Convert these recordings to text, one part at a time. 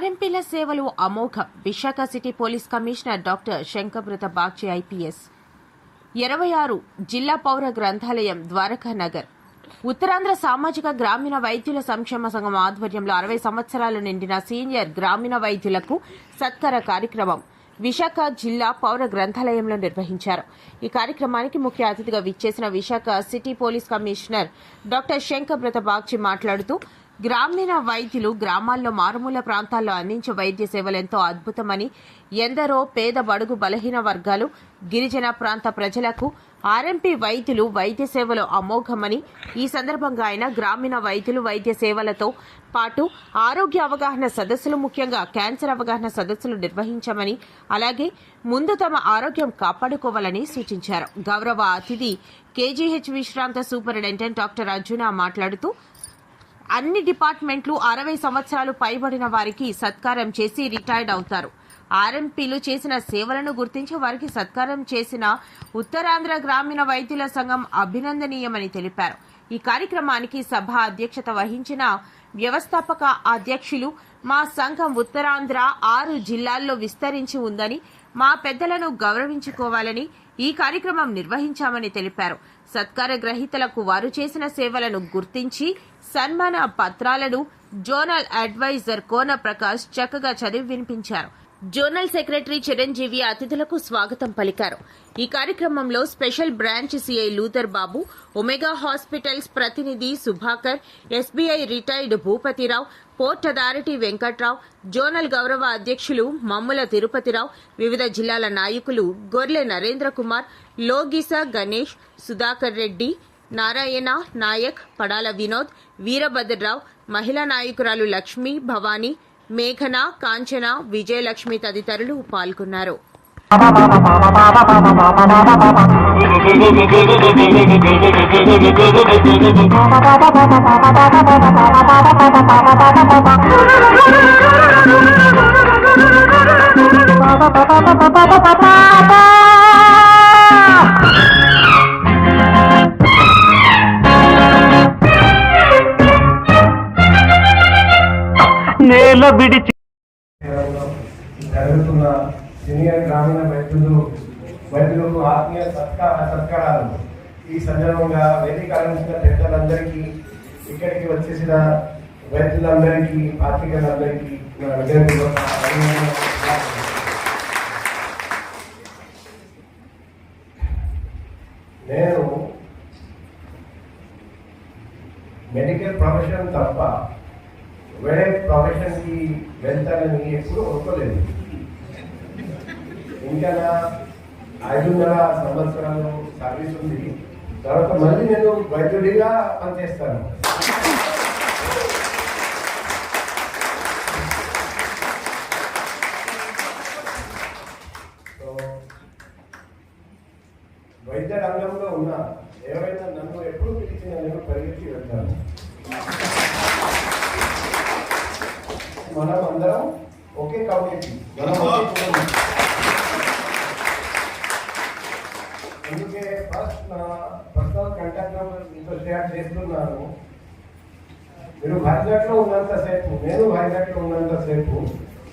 ఆర్ఎంపీల సేవలు అమోఘం. Visakha city police commissioner doctor Shankhabrata Bagchi IPS. 26 జిల్లా పౌర గ్రంథాలయం, ద్వారకా నగర్. ఉత్తరాంధ్ర సామాజిక గ్రామీణ వైద్యుల సంక్షేమ సంఘం ఆధ్వర్యంలో 60 సంవత్సరాలు నిండిన సీనియర్ గ్రామీణ వైద్యులకు సత్కార కార్యక్రమం విశాఖ జిల్లా పౌర గ్రంథాలయంలో నిర్వహించారు. ఈ కార్యక్రమానికి ముఖ్య అతిథిగా విచ్చేసిన Visakha city police commissioner doctor Shankhabrata Bagchi మాట్లాడుతూ, గ్రామీణ వైద్యులు గ్రామాల్లో మారుమూల ప్రాంతాల్లో అందించే వైద్య సేవలు ఎంతో అద్భుతమని, ఎందరో పేద బడుగు బలహీన వర్గాలు, గిరిజన ప్రాంత ప్రజలకు ఆర్ఎంపీ వైద్యులు వైద్య సేవలు అమోఘమని, ఈ సందర్భంగా ఆయన గ్రామీణ వైద్యులు వైద్య సేవలతో పాటు ఆరోగ్య అవగాహన సదస్సులు, ముఖ్యంగా క్యాన్సర్ అవగాహన సదస్సులు నిర్వహించమని, అలాగే ముందు తమ ఆరోగ్యం కాపాడుకోవాలని సూచించారు. గౌరవ అతిథి కేజీహెచ్ విశ్రాంత సూపరింటెండెంట్ డాక్టర్ అర్జున మాట్లాడుతూ, అన్ని డిపార్ట్మెంట్లు 60 సంవత్సరాలు పైబడిన వారికి సత్కారం చేసి రిటైర్డ్ అవుతారు. ఆర్ఎంపీలు చేసిన సేవలను గుర్తించి వారికి సత్కారం చేసిన ఉత్తరాంధ్ర గ్రామీణ వైద్యుల సంఘం అభినందనీయమని తెలిపారు. ఈ కార్యక్రమానికి సభ అధ్యక్షత వహించిన వ్యవస్థాపక అధ్యక్షులు, మా సంఘం ఉత్తరాంధ్ర 6 జిల్లాల్లో విస్తరించి ఉందని, మా పెద్దలను గౌరవించుకోవాలని ఈ కార్యక్రమం నిర్వహించామని తెలిపారు. సత్కార గ్రహీతలకు వారు చేసిన సేవలను గుర్తించి సన్మాన పత్రాలను జోనల్ అడ్వైజర్ కోన ప్రకాష్ చక్కగా చదివి వినిపించారు. జోనల్ సెక్రటరీ చిరంజీవి అతిథులకు స్వాగతం పలికారు. ఈ కార్యక్రమంలో స్పెషల్ బ్రాంచ్ సిఐ లూథర్ బాబు, ఒమేగా హాస్పిటల్స్ ప్రతినిధి Subhakar, SBI retired Bhupathi Rao, port authority Venkatrao, zonal గౌరవ అధ్యక్షులు మమ్ముల తిరుపతిరావు, వివిధ జిల్లాల నాయకులు గొర్లె నరేంద్ర కుమార్, లోగిస గణేష్, సుధాకర్ రెడ్డి, నారాయణ నాయక్, పడాల వినోద్, వీరభద్రరావు, మహిళా నాయకురాలు లక్ష్మి, భవానీ, మేఘన, కాంచన, విజయలక్ష్మి తదితరులు పాల్గొన్నారు. నేల విడిచి జరుగుతున్న సీనియర్ గ్రామీణ వైద్యులకు ఆత్మీయ సత్కారాలు. ఈ సందర్భంగా వేదిక ఆరంభించిన పెద్దలందరికీ, ఇక్కడికి వచ్చేసిన వైద్యులందరికీ, పాత్రికలందరికీ నేను మెడికల్ ప్రొఫెషన్ తప్ప వేరే ప్రొఫెషన్ కి వెళ్తానని ఎప్పుడు అనుకోలేదు. ఇంకా నా 5.5 సంవత్సరాలు సర్వీస్ ఉంది. తర్వాత మళ్ళీ నేను వైద్యుడిగా పనిచేస్తాను. వైద్య రంగంలో ఉన్న ఎవరైనా నన్ను ఎప్పుడు పిలిచినా నేను పరిగెత్తి వెళ్తాను. మనం అందరం ఒకే కమ్యూనిటీ, అందుకే ఫస్ట్ నా పర్సనల్ కాంటాక్ట్ నెంబర్ మీతో షేర్ చేస్తున్నాను. మీరు వైజాగ్లో ఉన్నంతసేపు, నేను వైజాగ్లో ఉన్నంతసేపు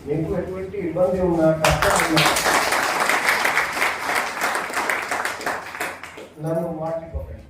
మీకు ఎటువంటి ఇబ్బంది ఉన్నా, కష్టం ఉన్నా నన్ను మాట్లాడుకోకండి.